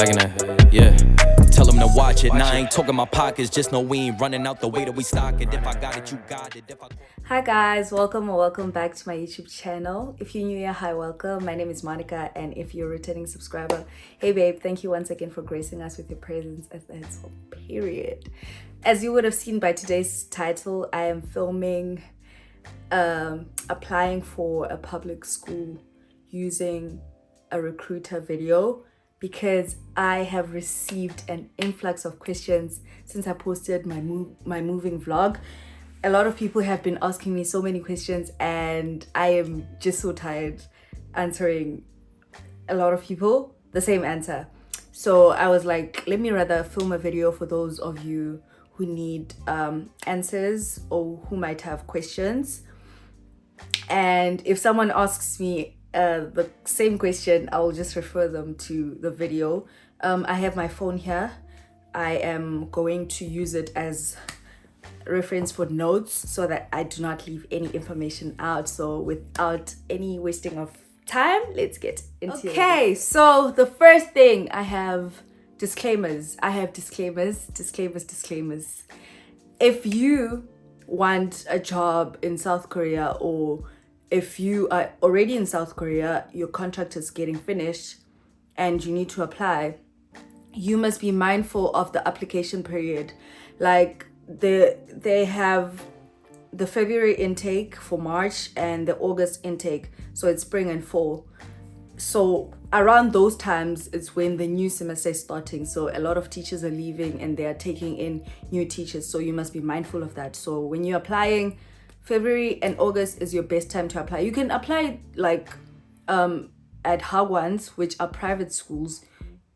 back in there. Yeah. Tell them to watch it. Now I ain't talking my pockets. Just know we ain't running out the way that we stock it. If I got it, you got it. Hi guys, welcome back to my YouTube channel. If you're new here, hi, welcome. My name is Monica, and if you're a returning subscriber, hey babe, thank you once again for gracing us with your presence as that's whole period. As you would have seen by today's title, I am filming applying for a public school using a recruiter video because I have received an influx of questions since I posted my moving vlog. A lot of people have been asking me so many questions, and I am just so tired answering a lot of people the same answer. So I was like, let me rather film a video for those of you who need answers or who might have questions. And if someone asks me the same question, I will just refer them to the video. I have my phone here. I am going to use it as reference for notes so that I do not leave any information out. So without any wasting of time, let's get into it. Okay, so the first thing I have disclaimers. Disclaimers. If you want a job in South Korea, or if you are already in South Korea, your contract is getting finished and you need to apply, you must be mindful of the application period. Like they have the February intake for March and the August intake, so it's spring and fall. So around those times it's when the new semester is starting, so a lot of teachers are leaving and they are taking in new teachers, so you must be mindful of that. So when you're applying, February and August is your best time to apply. You can apply like at Hagwons, which are private schools,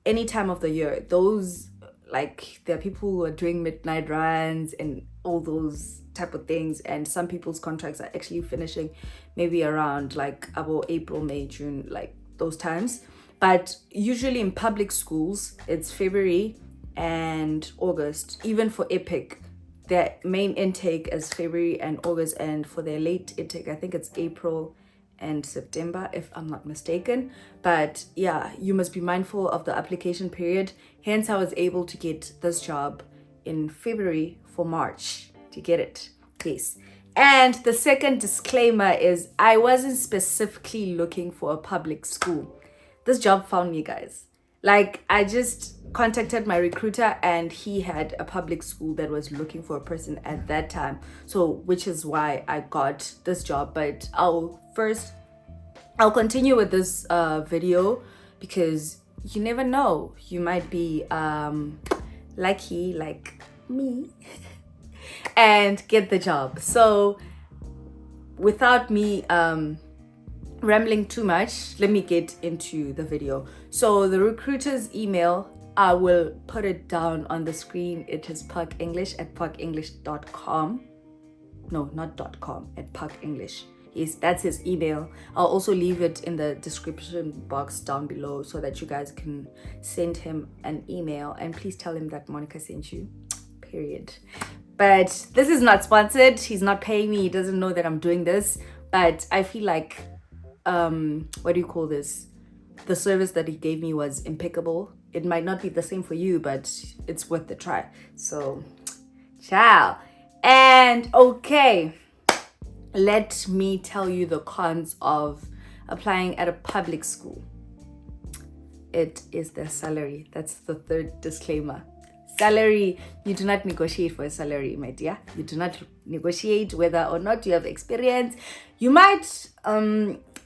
any time of the year. Those, like, there are people who are doing midnight runs and all those type of things, and some people's contracts are actually finishing maybe around like about April, May, June, like those times. But usually in public schools it's February and August. Even for EPIC, their main intake is February and August, and for their late intake I think it's April and September, if I'm not mistaken. But yeah, you must be mindful of the application period. Hence I was able to get this job in February for March. Do you get it? Yes. And the second disclaimer is I wasn't specifically looking for a public school. This job found me, guys. Like, I just contacted my recruiter and he had a public school that was looking for a person at that time. So, which is why I got this job. But I'll continue with this video because you never know. You might be lucky like me and get the job. So without me rambling too much, let me get into the video. So the recruiter's email, I will put it down on the screen. It is parkenglish at parkenglish.com. No, not .com, at parkenglish. Yes, that's his email. I'll also leave it in the description box down below so that you guys can send him an email, and please tell him that Monica sent you, period. But this is not sponsored. He's not paying me. He doesn't know that I'm doing this. But I feel like, what do you call this? The service that he gave me was impeccable. It might not be the same for you, but it's worth the try. So, ciao. And okay, let me tell you the cons of applying at a public school. It is the salary. That's the third disclaimer. Salary, you do not negotiate for a salary, my dear. You do not negotiate whether or not you have experience. You might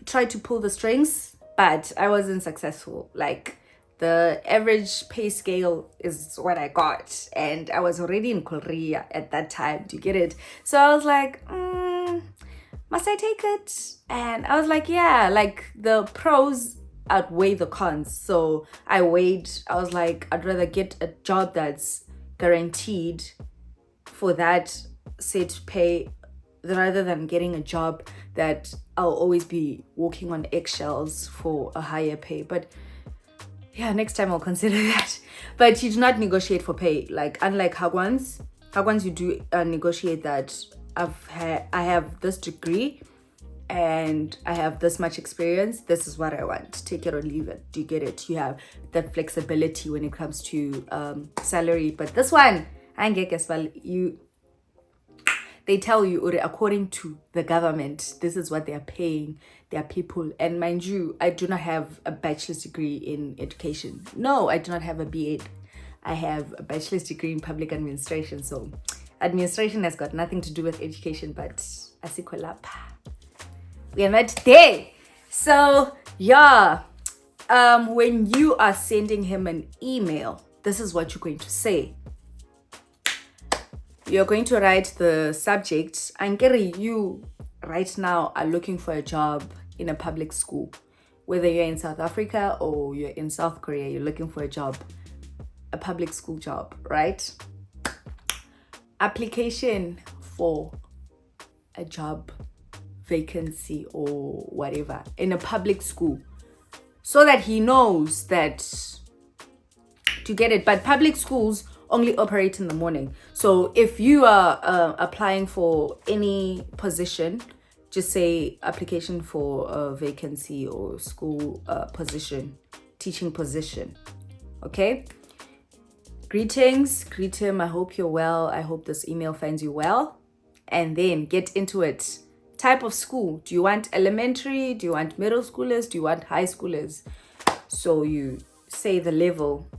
try to pull the strings, but I wasn't successful. Like, the average pay scale is what I got, and I was already in Korea at that time. Do you get it? So I was like, must I take it? And I was like, yeah, like the pros outweigh the cons. So I weighed, I was like, I'd rather get a job that's guaranteed for that set pay rather than getting a job that I'll always be walking on eggshells for a higher pay. But yeah, next time I'll consider that. But you do not negotiate for pay. Like, unlike Hagwons, you do negotiate that I have this degree and I have this much experience. This is what I want. Take it or leave it. Do you get it? You have that flexibility when it comes to salary. But this one, I ain't get as well. They tell you, according to the government, this is what they are paying their people. And mind you, I do not have a bachelor's degree in education. No, I do not have a BA. I have a bachelor's degree in public administration. So administration has got nothing to do with education, but asikolapa. We are not there. So yeah, when you are sending him an email, this is what you're going to say. You're going to write the subject. Ankere, you right now are looking for a job in a public school. Whether you're in South Africa or you're in South Korea, you're looking for a job, a public school job, right? Application for a job vacancy or whatever in a public school, so that he knows that to get it. But public schools only operate in the morning. So if you are applying for any position, just say application for a vacancy or school position, teaching position. Okay? Greetings, greet him. I hope you're well. I hope this email finds you well. And then get into it. Type of school. Do you want elementary? Do you want middle schoolers? Do you want high schoolers? So you say the level.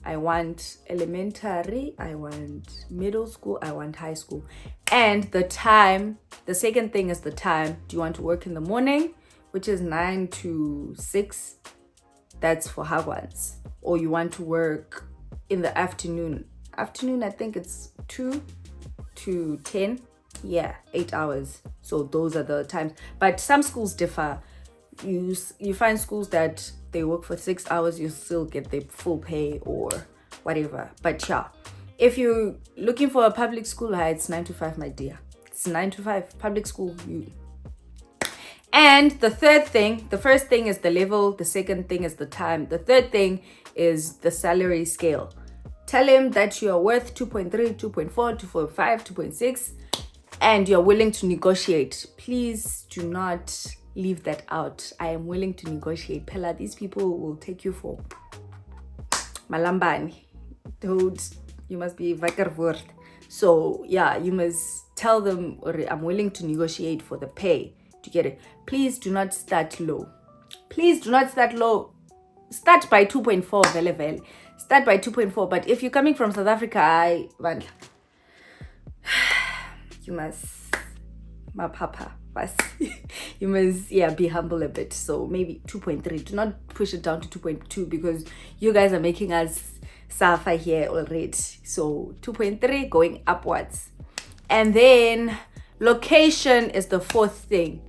I want elementary, I want middle school, I want high school. And the time, the second thing is the time. Do you want to work in the morning, which is 9 to 6? That's for Hagwans. Or you want to work in the afternoon. Afternoon, I think it's 2 to 10. Yeah, 8 hours. So those are the times. But some schools differ. You find schools that they work for 6 hours, you still get the full pay or whatever. But yeah, if you're looking for a public school, it's 9 to 5, my dear. It's 9 to 5 public school. And the third thing, the first thing is the level, the second thing is the time, the third thing is the salary scale. Tell him that you are worth 2.3, 2.4, 2.5, 2.6, and you're willing to negotiate. Please do not leave that out. I am willing to negotiate. Pella, these people will take you for malambani. Dude, you must be wakker. So yeah, you must tell them, I'm willing to negotiate for the pay to get it. Please do not start low. Please do not start low. Start by 2.4, vele. Start by 2.4. But if you're coming from South Africa, you must, my papa, you must be humble a bit. So maybe 2.3. Do not push it down to 2.2 because you guys are making us suffer here already. So 2.3 going upwards. And then location is the fourth thing.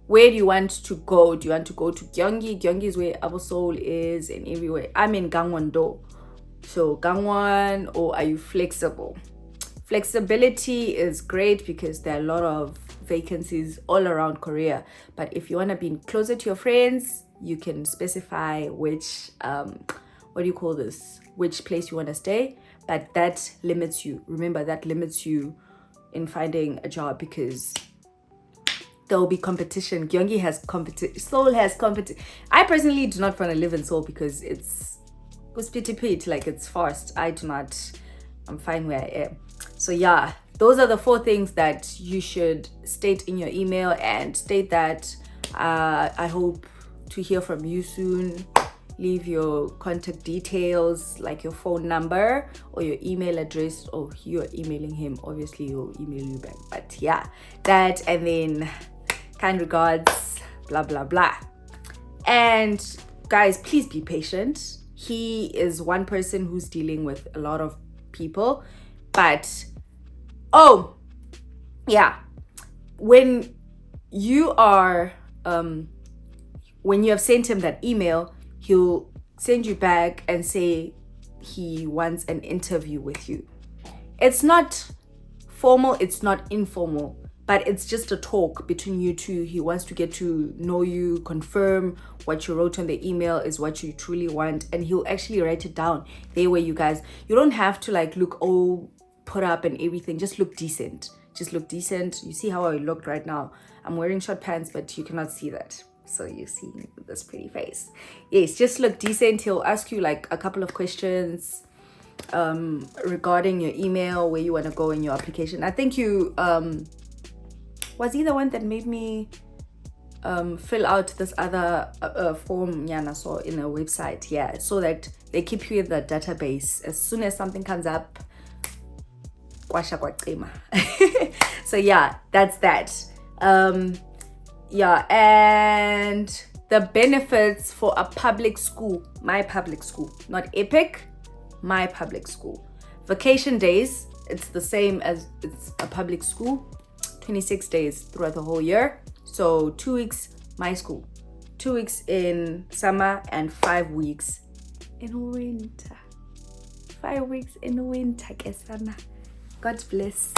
Where do you want to go? Do you want to go to Gyeonggi? Gyeonggi is where Abu Seoul is and everywhere. I'm in Gangwon-do. So Gangwon, or are you flexible? Flexibility is great because there are a lot of vacancies all around Korea. But if you want to be closer to your friends, you can specify which, which place you want to stay. But that limits you. Remember, that limits you in finding a job because there will be competition. Gyeonggi has competition. Seoul has competition. I personally do not want to live in Seoul because it's pit, like it's fast. I do not. I'm fine where I am. So yeah, those are the 4 things that you should state in your email, and state that I hope to hear from you soon. Leave your contact details, like your phone number or your email address, or you're emailing him, obviously he'll email you back. But yeah, that, and then kind regards, blah blah blah. And guys, please be patient. He is one person who's dealing with a lot of people. But when you are when you have sent him that email, he'll send you back and say he wants an interview with you. It's not formal, it's not informal, but it's just a talk between you two. He wants to get to know you, confirm what you wrote on the email is what you truly want, and he'll actually write it down there where you don't have to like look all put up and everything. Just look decent. Just look decent. You see how I look right now. I'm wearing short pants, but you cannot see that. So you see this pretty face. Yes, just look decent. He'll ask you like a couple of questions regarding your email, where you want to go in your application. I think you was he the one that made me fill out this other form so in a website, yeah, so that they keep you in the database. As soon as something comes up, so yeah, that's that. Yeah, and the benefits for a public school, my public school, not Epic, my public school. Vacation days, it's the same as it's a public school, 26 days throughout the whole year. So 2 weeks my school, 2 weeks in summer, and 5 weeks in winter. 5 weeks in winter, kesana. God bless.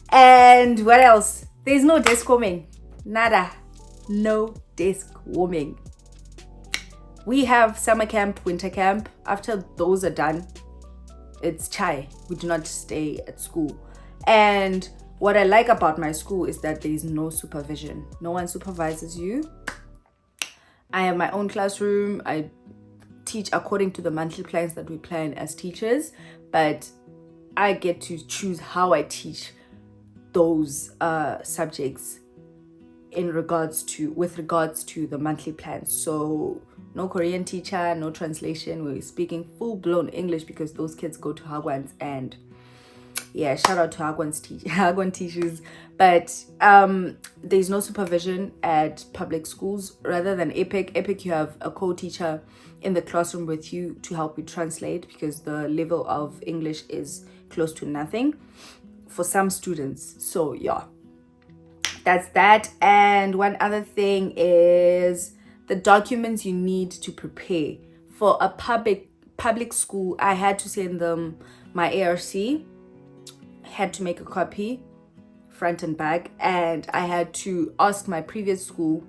And what else? There's no desk warming. Nada. No desk warming. We have summer camp, winter camp. After those are done, it's chai. We do not stay at school. And what I like about my school is that there is no supervision. No one supervises you. I have my own classroom. I teach according to the monthly plans that we plan as teachers, but I get to choose how I teach those subjects with regards to the monthly plans. So no Korean teacher, no translation. We're speaking full-blown English because those kids go to Hagwons, and yeah, shout out to Hagwon teachers. But there's no supervision at public schools. Rather than Epic, you have a co-teacher in the classroom with you to help you translate, because the level of English is close to nothing for some students. So yeah, that's that. And one other thing is the documents you need to prepare for a public school. I had to send them my ARC, had to make a copy front and back, and I had to ask my previous school.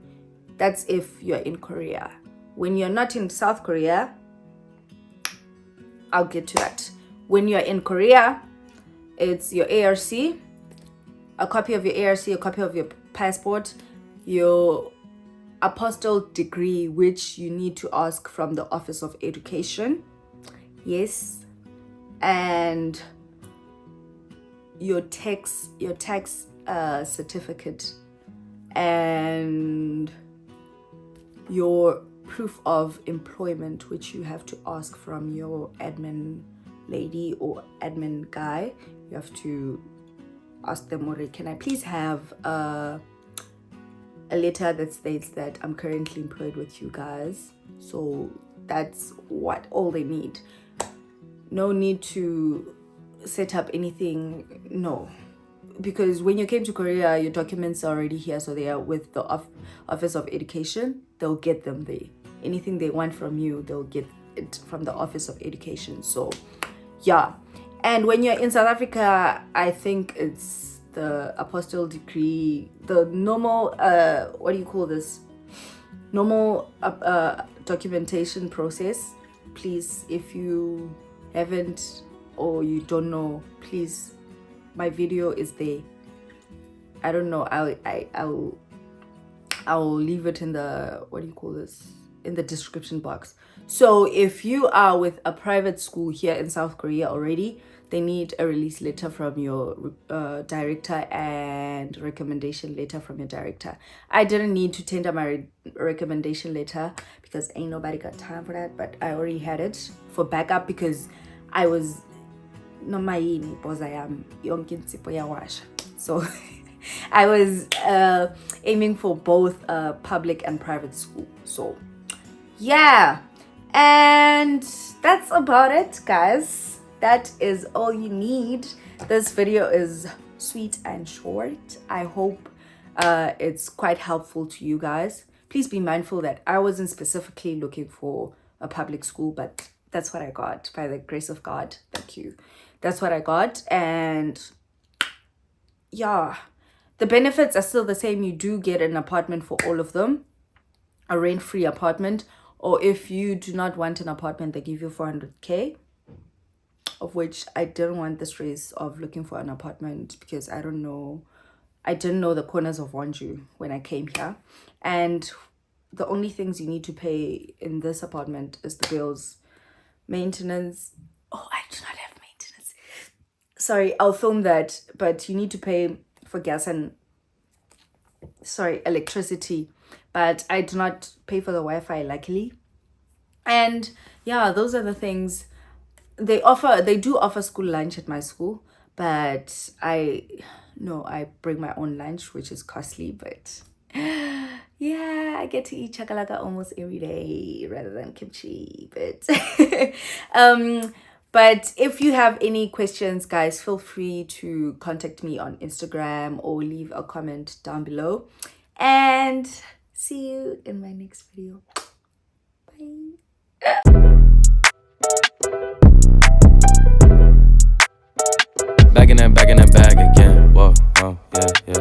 That's if you're in Korea. When you're not in South Korea, I'll get to that. When you're in Korea, it's your ARC, a copy of your ARC, a copy of your passport, your apostille degree, which you need to ask from the Office of Education. Yes. And your tax certificate, and your proof of employment, which you have to ask from your admin lady or admin guy. You have to ask them, can I please have a letter that states that I'm currently employed with you guys. So that's all they need. No need to set up anything, no, because when you came to Korea, your documents are already here, so they are with the Office of Education. They'll get them there. Anything they want from you, they'll get it from the Office of Education. So yeah. And when you're in South Africa, I think it's the apostille degree, the normal normal documentation process. Please, if you haven't or you don't know, please, my video is there. I don't know, I'll leave it in the in the description box. So if you are with a private school here in South Korea already, they need a release letter from your director and recommendation letter from your director. I didn't need to tender my recommendation letter because ain't nobody got time for that, but I already had it for backup because I was so I was aiming for both public and private school. So yeah, and that's about it, guys. That is all you need. This video is sweet and short. I hope it's quite helpful to you guys. Please be mindful that I wasn't specifically looking for a public school, but that's what I got by the grace of God. Thank you. That's what I got. And yeah, the benefits are still the same. You do get an apartment for all of them, a rent-free apartment, or if you do not want an apartment, they give you 400k. of which I didn't want the stress of looking for an apartment because I didn't know the corners of Wonju when I came here. And the only things you need to pay in this apartment is the bills, maintenance. Oh, I do not have maintenance. Sorry, I'll film that. But you need to pay for gas and electricity. But I do not pay for the Wi-Fi, luckily. And yeah, those are the things. They do offer school lunch at my school, but I bring my own lunch, which is costly, but yeah, I get to eat chakalaka almost every day rather than kimchi. But but if you have any questions, guys, feel free to contact me on Instagram or leave a comment down below. And see you in my next video. Bye. Back in that bag again. Whoa, yeah, yeah.